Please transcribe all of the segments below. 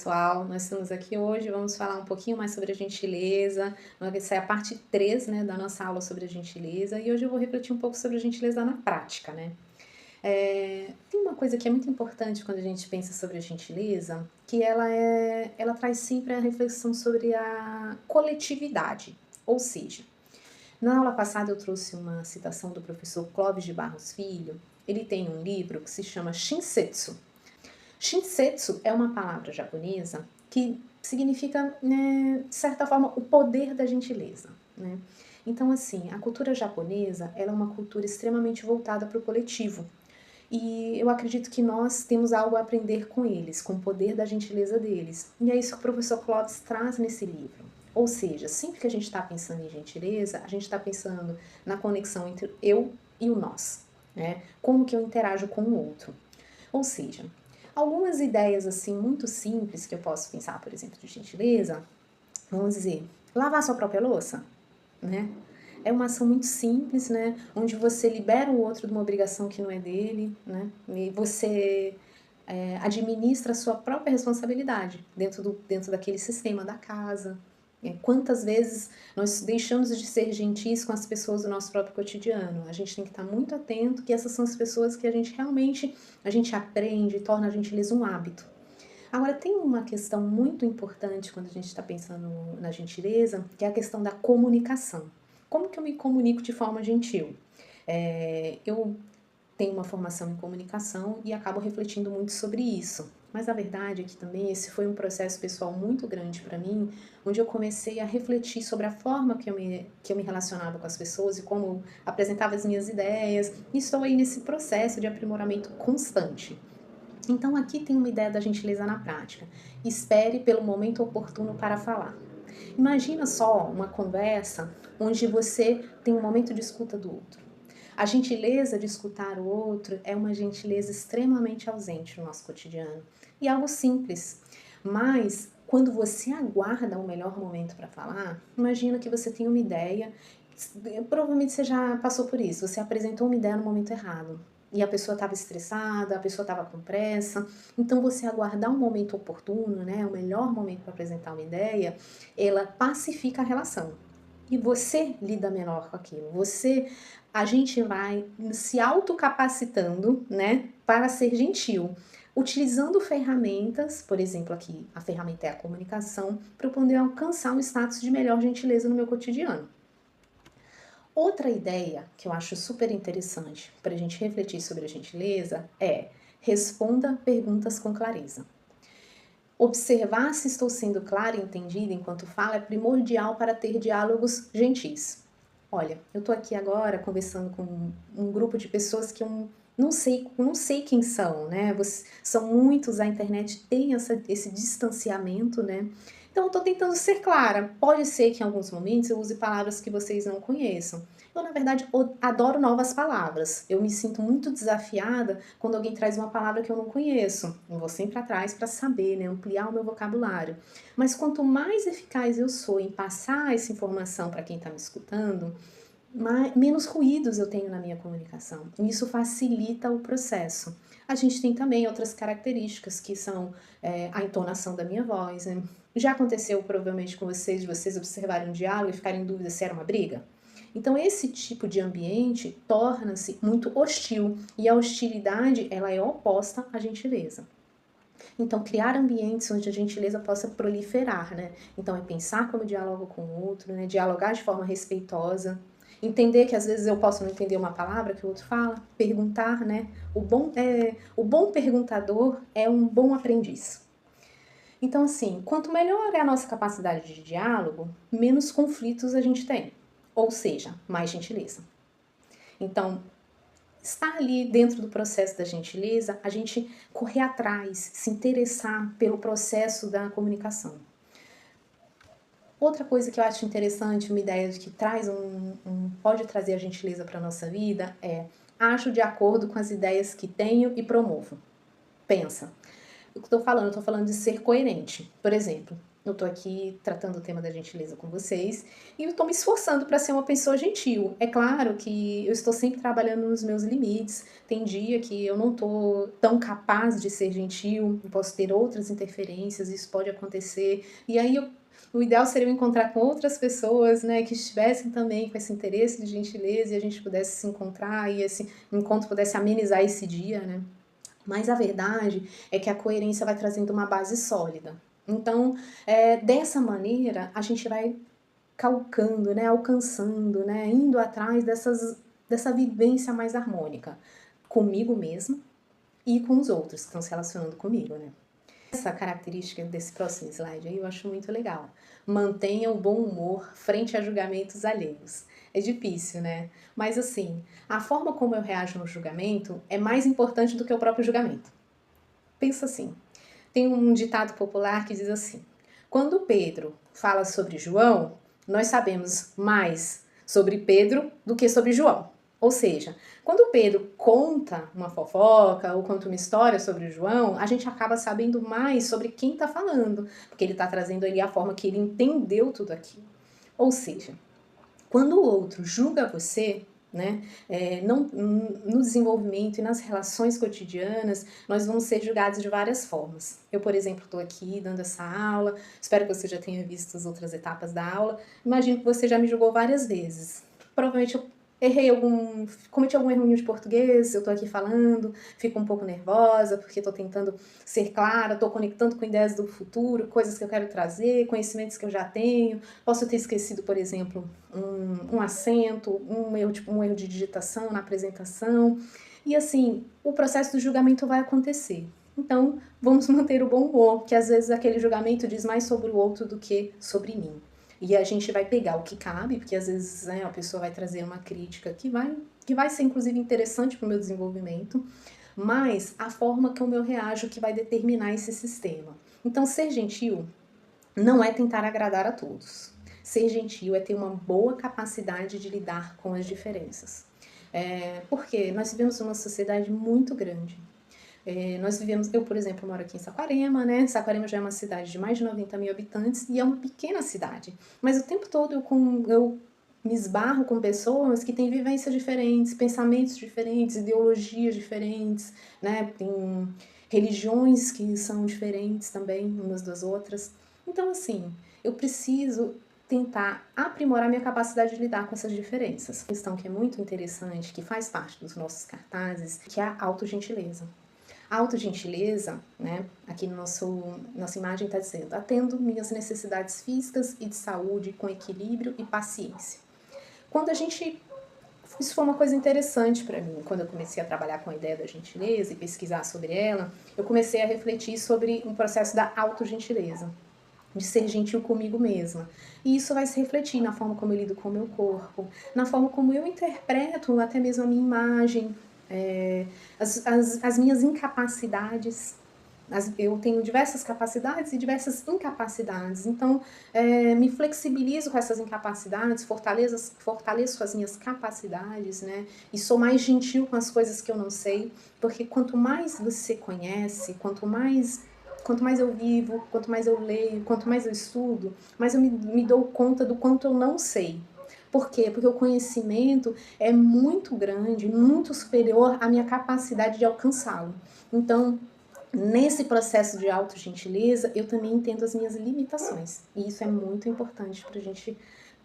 pessoal, nós estamos aqui hoje, vamos falar um pouquinho mais sobre a gentileza, vai ser a parte 3, né, da nossa aula sobre a gentileza, e hoje eu vou refletir um pouco sobre a gentileza na prática, né. Tem uma coisa que é muito importante quando a gente pensa sobre a gentileza, que ela traz sempre a reflexão sobre a coletividade, ou seja, na aula passada eu trouxe uma citação do professor Clóvis de Barros Filho, ele tem um livro que se chama Shinsetsu. Shinsetsu é uma palavra japonesa que significa, né, de certa forma, o poder da gentileza, né. Então, assim, a cultura japonesa, ela é uma cultura extremamente voltada para o coletivo, e eu acredito que nós temos algo a aprender com eles, com o poder da gentileza deles. E é isso que o professor Clóvis traz nesse livro. Ou seja, sempre que a gente está pensando em gentileza, a gente está pensando na conexão entre eu e o nós, né? Como que eu interajo com o outro. Ou seja, algumas ideias assim muito simples que eu posso pensar, por exemplo, de gentileza, vamos dizer, lavar sua própria louça, né? É uma ação muito simples, né? Onde você libera o outro de uma obrigação que não é dele, né? E você administra a sua própria responsabilidade dentro daquele sistema da casa. Quantas vezes nós deixamos de ser gentis com as pessoas do nosso próprio cotidiano? A gente tem que estar muito atento que essas são as pessoas que a gente realmente, a gente aprende, torna a gentileza um hábito. Agora, tem uma questão muito importante quando a gente está pensando na gentileza, que é a questão da comunicação. Como que eu me comunico de forma gentil? Eu tenho uma formação em comunicação e acabo refletindo muito sobre isso. Mas a verdade é que também esse foi um processo pessoal muito grande para mim, onde eu comecei a refletir sobre a forma que eu me relacionava com as pessoas e como eu apresentava as minhas ideias. E estou aí nesse processo de aprimoramento constante. Então, aqui tem uma ideia da gentileza na prática. Espere pelo momento oportuno para falar. Imagina só uma conversa onde você tem um momento de escuta do outro. A gentileza de escutar o outro é uma gentileza extremamente ausente no nosso cotidiano. E é algo simples. Mas, quando você aguarda o melhor momento para falar, imagina que você tem uma ideia, provavelmente você já passou por isso, você apresentou uma ideia no momento errado. E a pessoa estava estressada, a pessoa estava com pressa. Então, você aguardar um momento oportuno, né, o melhor momento para apresentar uma ideia, ela pacifica a relação. E você lida melhor com aquilo. A gente vai se autocapacitando, né, para ser gentil, utilizando ferramentas, por exemplo, aqui a ferramenta é a comunicação, para eu poder alcançar um status de melhor gentileza no meu cotidiano. Outra ideia que eu acho super interessante para a gente refletir sobre a gentileza é: responda perguntas com clareza. Observar se estou sendo clara e entendida enquanto falo é primordial para ter diálogos gentis. Olha, eu estou aqui agora conversando com um grupo de pessoas que eu não sei quem são, né? São muitos, a internet tem esse distanciamento, né? Então eu estou tentando ser clara. Pode ser que em alguns momentos eu use palavras que vocês não conheçam. Eu, na verdade, adoro novas palavras. Eu me sinto muito desafiada quando alguém traz uma palavra que eu não conheço. Eu vou sempre atrás para saber, né, ampliar o meu vocabulário. Mas quanto mais eficaz eu sou em passar essa informação para quem está me escutando, menos ruídos eu tenho na minha comunicação. E isso facilita o processo. A gente tem também outras características que são a entonação da minha voz, né? Já aconteceu provavelmente com vocês, de vocês observarem um diálogo e ficarem em dúvida se era uma briga? Então esse tipo de ambiente torna-se muito hostil e a hostilidade ela é oposta à gentileza. Então criar ambientes onde a gentileza possa proliferar, né? Então é pensar como diálogo com o outro, né? Dialogar de forma respeitosa, entender que às vezes eu posso não entender uma palavra que o outro fala, perguntar, né? O bom perguntador é um bom aprendiz. Então, assim, quanto melhor é a nossa capacidade de diálogo, menos conflitos a gente tem. Ou seja, mais gentileza. Então, estar ali dentro do processo da gentileza, a gente correr atrás, se interessar pelo processo da comunicação. Outra coisa que eu acho interessante, uma ideia de que pode trazer a gentileza para a nossa vida é: ajo de acordo com as ideias que tenho e promovo. Pensa. O que eu estou falando de ser coerente. Por exemplo, eu tô aqui tratando o tema da gentileza com vocês e eu tô me esforçando para ser uma pessoa gentil. É claro que eu estou sempre trabalhando nos meus limites. Tem dia que eu não tô tão capaz de ser gentil, eu posso ter outras interferências, isso pode acontecer. E aí o ideal seria eu encontrar com outras pessoas, né, que estivessem também com esse interesse de gentileza e a gente pudesse se encontrar e esse encontro pudesse amenizar esse dia, né? Mas a verdade é que a coerência vai trazendo uma base sólida. Então, dessa maneira, a gente vai calcando, né, alcançando, né, indo atrás dessa vivência mais harmônica comigo mesmo e com os outros que estão se relacionando comigo, né? Essa característica desse próximo slide aí eu acho muito legal. Mantenha o bom humor frente a julgamentos alheios. É difícil, né? Mas assim, a forma como eu reajo no julgamento é mais importante do que o próprio julgamento. Pensa assim, tem um ditado popular que diz assim: quando Pedro fala sobre João, nós sabemos mais sobre Pedro do que sobre João. Ou seja, quando Pedro conta uma fofoca ou conta uma história sobre o João, a gente acaba sabendo mais sobre quem está falando, porque ele está trazendo ali a forma que ele entendeu tudo aquilo. Ou seja, quando o outro julga você, né, no desenvolvimento e nas relações cotidianas, nós vamos ser julgados de várias formas. Eu, por exemplo, estou aqui dando essa aula, espero que você já tenha visto as outras etapas da aula. Imagino que você já me julgou várias vezes. Provavelmente eu cometi algum erro de português, eu tô aqui falando, fico um pouco nervosa, porque tô tentando ser clara, tô conectando com ideias do futuro, coisas que eu quero trazer, conhecimentos que eu já tenho. Posso ter esquecido, por exemplo, um acento, um erro de digitação na apresentação. E assim, o processo do julgamento vai acontecer. Então, vamos manter o bom humor, que às vezes aquele julgamento diz mais sobre o outro do que sobre mim. E a gente vai pegar o que cabe, porque às vezes, né, a pessoa vai trazer uma crítica que vai ser inclusive interessante para o meu desenvolvimento, mas a forma como eu reajo que vai determinar esse sistema. Então, ser gentil não é tentar agradar a todos. Ser gentil é ter uma boa capacidade de lidar com as diferenças. Porque nós vivemos uma sociedade muito grande. Nós vivemos, eu, por exemplo, moro aqui em Saquarema, né? Saquarema já é uma cidade de mais de 90 mil habitantes e é uma pequena cidade. Mas o tempo todo eu me esbarro com pessoas que têm vivências diferentes, pensamentos diferentes, ideologias diferentes, né? Tem religiões que são diferentes também umas das outras. Então, assim, eu preciso tentar aprimorar minha capacidade de lidar com essas diferenças. Uma questão que é muito interessante, que faz parte dos nossos cartazes, que é a autogentileza. A autogentileza, né, aqui no nossa imagem está dizendo: atendo minhas necessidades físicas e de saúde com equilíbrio e paciência. Quando a gente... Isso foi uma coisa interessante para mim. Quando eu comecei a trabalhar com a ideia da gentileza e pesquisar sobre ela, eu comecei a refletir sobre um processo da autogentileza, de ser gentil comigo mesma. E isso vai se refletir na forma como eu lido com o meu corpo, na forma como eu interpreto até mesmo a minha imagem, as minhas incapacidades. Eu tenho diversas capacidades e diversas incapacidades, então me flexibilizo com essas incapacidades, fortaleço as minhas capacidades, né? E sou mais gentil com as coisas que eu não sei, porque quanto mais você conhece, quanto mais eu vivo, quanto mais eu leio, quanto mais eu estudo, mais eu me dou conta do quanto eu não sei. Por quê? Porque o conhecimento é muito grande, muito superior à minha capacidade de alcançá-lo. Então, nesse processo de autogentileza, eu também entendo as minhas limitações. E isso é muito importante para a gente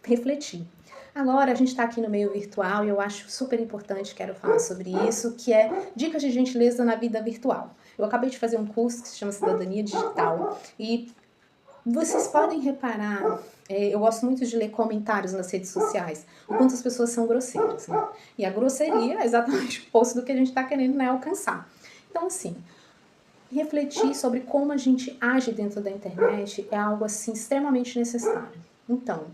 refletir. Agora, a gente está aqui no meio virtual e eu acho super importante, quero falar sobre isso, que é dicas de gentileza na vida virtual. Eu acabei de fazer um curso que se chama Cidadania Digital e vocês podem reparar, eu gosto muito de ler comentários nas redes sociais, o quanto as pessoas são grosseiras, né? E a grosseria é exatamente o oposto do que a gente está querendo, né, alcançar. Então, assim, refletir sobre como a gente age dentro da internet é algo, assim, extremamente necessário. Então,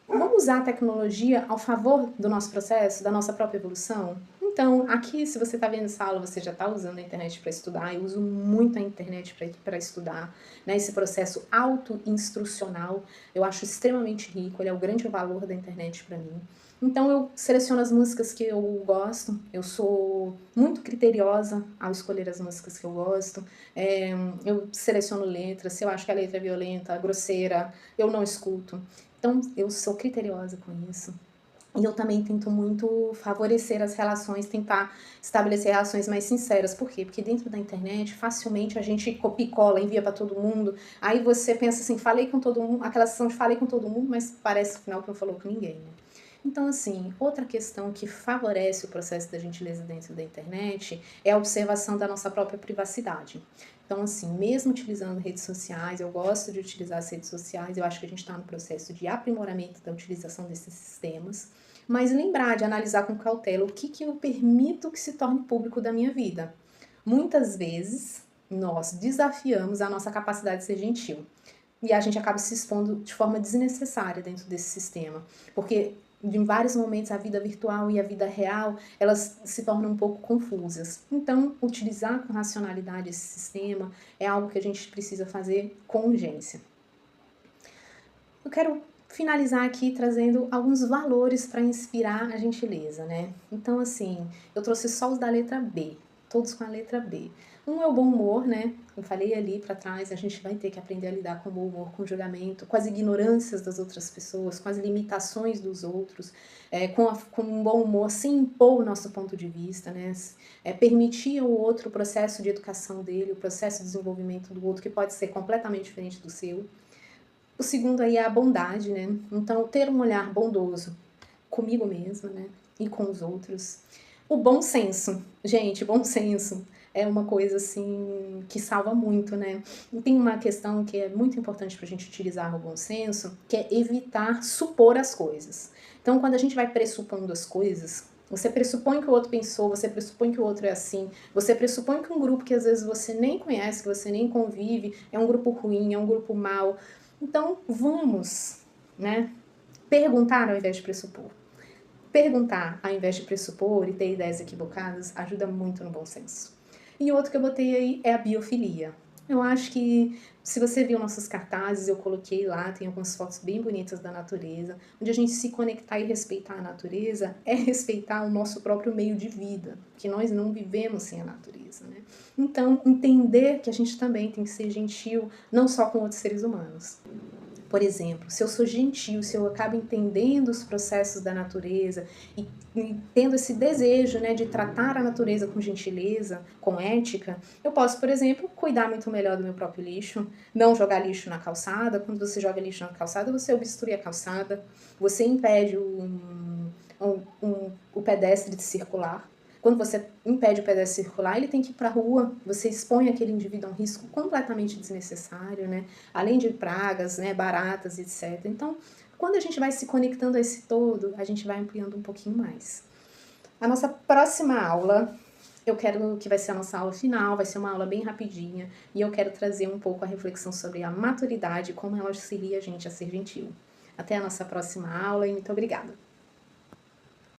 vamos usar a tecnologia ao favor do nosso processo, da nossa própria evolução? Então, aqui, se você está vendo essa aula, você já está usando a internet para estudar. Eu uso muito a internet para estudar, né? Esse processo auto-instrucional, eu acho extremamente rico, ele é o grande valor da internet para mim. Então, eu seleciono as músicas que eu gosto, eu sou muito criteriosa ao escolher as músicas que eu gosto, eu seleciono letras, se eu acho que a letra é violenta, grosseira, eu não escuto. Então, eu sou criteriosa com isso. E eu também tento muito favorecer as relações, tentar estabelecer relações mais sinceras. Por quê? Porque dentro da internet, facilmente a gente copia e cola, envia para todo mundo. Aí você pensa assim, falei com todo mundo, aquela sensação de falei com todo mundo, mas parece no final que não falou com ninguém, né? Então, assim, outra questão que favorece o processo da gentileza dentro da internet é a observação da nossa própria privacidade. Então, assim, mesmo utilizando redes sociais, eu gosto de utilizar as redes sociais, eu acho que a gente está no processo de aprimoramento da utilização desses sistemas, mas lembrar de analisar com cautela o que eu permito que se torne público da minha vida. Muitas vezes, nós desafiamos a nossa capacidade de ser gentil. E a gente acaba se expondo de forma desnecessária dentro desse sistema. Porque em vários momentos a vida virtual e a vida real, elas se tornam um pouco confusas. Então, utilizar com racionalidade esse sistema é algo que a gente precisa fazer com urgência. Eu quero finalizar aqui trazendo alguns valores para inspirar a gentileza, né? Então, assim, eu trouxe só os da letra B, todos com a letra B. Um é o bom humor, né? Eu falei ali para trás, a gente vai ter que aprender a lidar com o bom humor, com o julgamento, com as ignorâncias das outras pessoas, com as limitações dos outros, com um bom humor, sem impor o nosso ponto de vista, né? Permitir ao outro o processo de educação dele, o processo de desenvolvimento do outro, que pode ser completamente diferente do seu. O segundo aí é a bondade, né? Então, ter um olhar bondoso comigo mesma, né? E com os outros. O bom senso. Gente, bom senso é uma coisa, assim, que salva muito, né? E tem uma questão que é muito importante pra gente utilizar o bom senso, que é evitar supor as coisas. Então, quando a gente vai pressupondo as coisas, você pressupõe que o outro pensou, você pressupõe que o outro é assim, você pressupõe que um grupo que às vezes você nem conhece, que você nem convive, é um grupo ruim, é um grupo mau. Então, vamos, né, perguntar ao invés de pressupor. Perguntar ao invés de pressupor e ter ideias equivocadas ajuda muito no bom senso. E outro que eu botei aí é a biofilia. Eu acho que, se você viu nossos cartazes, eu coloquei lá, tem algumas fotos bem bonitas da natureza, onde a gente se conectar e respeitar a natureza é respeitar o nosso próprio meio de vida, que nós não vivemos sem a natureza, né? Então, entender que a gente também tem que ser gentil, não só com outros seres humanos. Por exemplo, se eu sou gentil, se eu acabo entendendo os processos da natureza e tendo esse desejo, né, de tratar a natureza com gentileza, com ética, eu posso, por exemplo, cuidar muito melhor do meu próprio lixo, não jogar lixo na calçada. Quando você joga lixo na calçada, você obstrui a calçada, você impede o pedestre de circular. Quando você impede o pedestre circular, ele tem que ir para a rua, você expõe aquele indivíduo a um risco completamente desnecessário, né? Além de pragas, né, baratas, etc. Então, quando a gente vai se conectando a esse todo, a gente vai ampliando um pouquinho mais. A nossa próxima aula, eu quero que vai ser a nossa aula final, vai ser uma aula bem rapidinha, e eu quero trazer um pouco a reflexão sobre a maturidade, como ela auxilia a gente a ser gentil. Até a nossa próxima aula e muito obrigada!